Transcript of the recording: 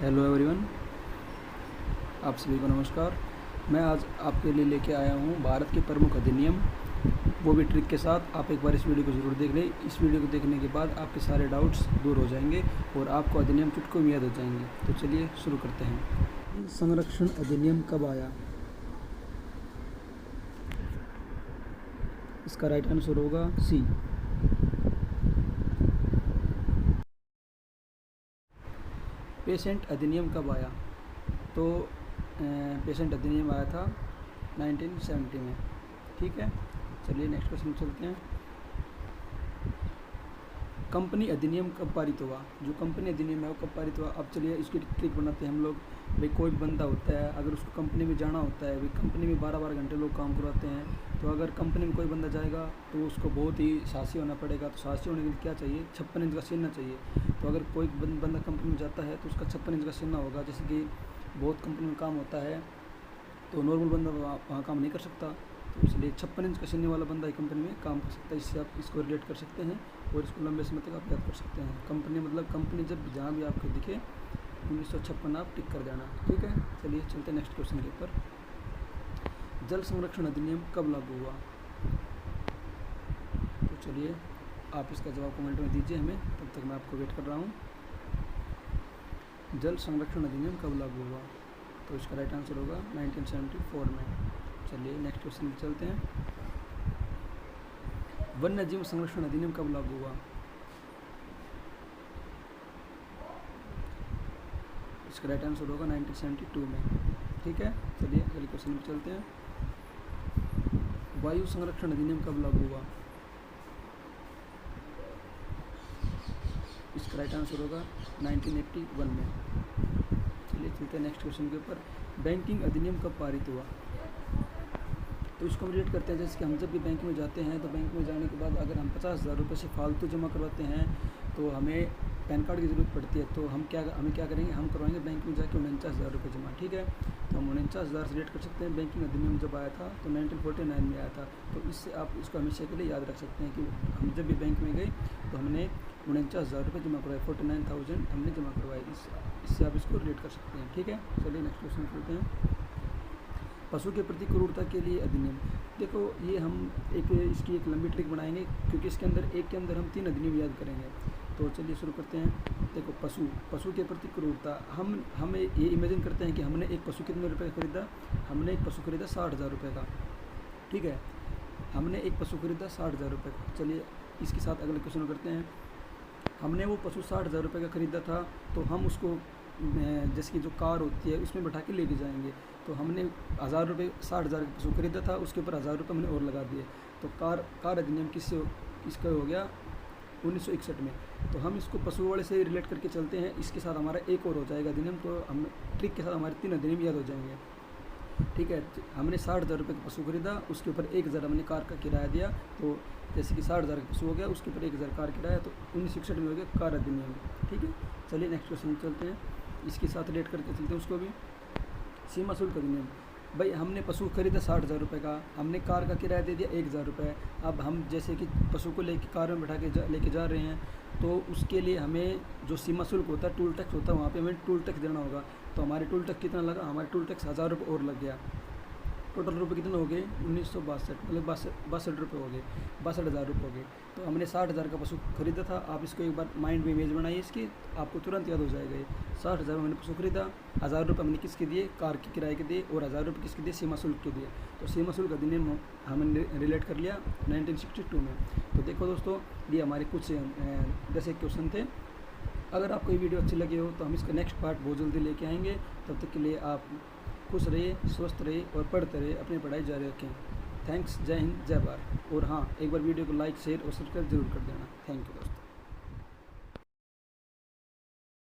Hello everyone, आप सभी को नमस्कार। मैं आज आपके लिए लेके आया हूँ भारत के प्रमुख अधिनियम, वो भी ट्रिक के साथ। आप एक बार इस वीडियो को ज़रूर देख लें। इस वीडियो को देखने के बाद आपके सारे डाउट्स दूर हो जाएंगे और आपको अधिनियम चुटकों में याद हो जाएंगे। तो चलिए शुरू करते हैं। संरक्षण अधिनियम कब आया? इसका राइट आंसर होगा सी। पेशेंट अधिनियम कब आया? तो पेशेंट अधिनियम आया था 1970 में। ठीक है, चलिए नेक्स्ट क्वेश्चन चलते हैं। कंपनी अधिनियम कब पारित हुआ? जो कंपनी अधिनियम है वो कब पारित हुआ? अब चलिए इसकी ट्रिक बनाते हैं हम लोग। भाई कोई भी बंदा होता है, अगर उसको कंपनी में जाना होता है, भाई कंपनी में 12-12 घंटे लोग काम करवाते हैं, तो अगर कंपनी में कोई बंदा जाएगा तो उसको बहुत ही साहसी होना पड़ेगा। तो साहसी होने के लिए क्या चाहिए? 56 इंच का सीना चाहिए। तो अगर कोई बंदा कंपनी में जाता है तो उसका 56 इंच का सीना होगा। जैसे कि बहुत कंपनी में काम होता है तो नॉर्मल बंदा वहाँ काम नहीं कर सकता, तो इसलिए 56 इंच का सीने वाला बंदा ही कंपनी में काम कर सकता है। इससे आप इसको रिलेट कर सकते हैं और इसको लंबे समय तक आप याद कर सकते हैं। कंपनी मतलब कंपनी जब जहाँ भी आपको दिखे 1956 आप टिक कर देना। ठीक है, चलिए चलते हैं नेक्स्ट क्वेश्चन के ऊपर। जल संरक्षण अधिनियम कब लागू हुआ? तो चलिए आप इसका जवाब कमेंट में दीजिए हमें, तब तक मैं आपको वेट कर रहा हूँ। जल संरक्षण अधिनियम कब लागू हुआ? तो इसका राइट आंसर होगा 1974 में। चलिए नेक्स्ट क्वेश्चन पे चलते हैं। वन्य जीव संरक्षण अधिनियम कब लागू हुआ? इसका राइट आंसर होगा 1972 में। ठीक है, चलिए अगले क्वेश्चन पे चलते हैं। वायु संरक्षण अधिनियम कब लागू हुआ? इसका राइट आंसर होगा 1981 में। चलिए चलते हैं नेक्स्ट क्वेश्चन के ऊपर। बैंकिंग अधिनियम कब पारित हुआ? तो इसको हम रिलेट करते हैं। जैसे कि हम जब भी बैंक में जाते हैं तो बैंक में जाने के बाद अगर हम 50,000 रुपये से फालतू जमा करवाते हैं तो हमें पैन कार्ड की ज़रूरत पड़ती है। तो हमें क्या करेंगे? हम करवाएंगे बैंक में जाके 49,000 रुपये जमा। ठीक है, तो हम 49,000 से रिलेट कर सकते हैं। बैंकिंग अधिनियम जब आया था तो 1949 में आया था। तो इससे आप इसको हमेशा के लिए याद रख सकते हैं कि हम जब भी बैंक में गए तो हमने 49,000 रुपये जमा करवाए, 49,000 हमने जमा करवाए। इससे आप इसको रिलेट कर सकते हैं। ठीक है, चलिए नेक्स्ट क्वेश्चन करते हैं। पशु के प्रति क्रूरता के लिए अधिनियम। देखो ये हम इसकी एक लंबी ट्रिक बनाएंगे, क्योंकि इसके अंदर एक के अंदर हम 3 अधिनियम याद करेंगे। तो चलिए शुरू करते हैं। देखो पशु के प्रति क्रूरता, हम ये इमेजिन करते हैं कि हमने एक पशु कितने रुपये का खरीदा? हमने एक पशु खरीदा 60,000 रुपये का। ठीक है, हमने एक पशु खरीदा 60,000 रुपये का। चलिए इसके साथ अगले क्वेश्चन करते हैं। हमने वो पशु 60,000 रुपये का खरीदा था, तो हम उसको जैसे कि जो कार होती है उसमें बैठा के लेके जाएंगे। तो हमने 1,000 रुपये 60,000 का पशु खरीदा था, उसके ऊपर 1,000 रुपये हमने और लगा दिए। तो कार अधिनियम इसका हो गया 1961 में। तो हम इसको पशु वाले से रिलेट करके चलते हैं। इसके साथ हमारा एक और हो जाएगा अधिनियम, तो हम ट्रिक के साथ हमारे 3 अधिनियम याद हो जाएंगे। ठीक है, हमने 60,000 रुपये का पशु खरीदा, उसके ऊपर 1,000 हमने कार का किराया दिया। तो जैसे कि 60,000 का पशु हो गया, उसके ऊपर 1,000 कार किराया, तो 1961 में हो गया कार अधिनियम। ठीक है, चलिए नेक्स्ट क्वेश्चन चलते हैं। इसके साथ रिलेट करके चलते हैं उसको भी। सीमा शुल्क अधिनियम। भाई हमने पशु खरीदा 60,000 रुपये का, हमने कार का किराया दे दिया 1,000 रुपये। अब हम जैसे कि पशु को लेके कार में बैठा के लेके जा रहे हैं, तो उसके लिए हमें जो सीमा शुल्क होता है, टूल टैक्स होता है, वहाँ पे हमें टूल टैक्स देना होगा। तो हमारे टूल टैक्स कितना लगा? हमारे टूल टैक्स 1,000 रुपये और लग गया। टोटल रुपये कितने हो गए? 1962, मतलब 62 रुपये हो गए, 62,000 रुपये हो गए। तो हमने 60,000 का पशु खरीदा था। आप इसको एक बार माइंड में इमेज बनाइए इसकी, आपको तुरंत याद हो जाएगा। ये 60,000 हमने पशु खरीदा, 1,000 रुपये हमने किसके दिए? कार के किराए के दिए, और 1,000 रुपये किसके दिए? सीमा शुल्क के दिए। तो सीमा शुल्क अधिनियम हमने रिलेट कर लिया 1962 में। तो देखो दोस्तों, ये हमारे कुछ 10 एक क्वेश्चन थे। अगर आपको ये वीडियो अच्छी लगी हो तो हम इसका नेक्स्ट पार्ट बहुत जल्दी लेके आएंगे। तब तक के लिए आप खुश रहिए, स्वस्थ रहिए और पढ़ते रहिए, अपनी पढ़ाई जारी रखें। थैंक्स, जय हिंद, जय भारत। और हाँ, एक बार वीडियो को लाइक, शेयर और सब्सक्राइब जरूर कर देना। थैंक यू दोस्तों।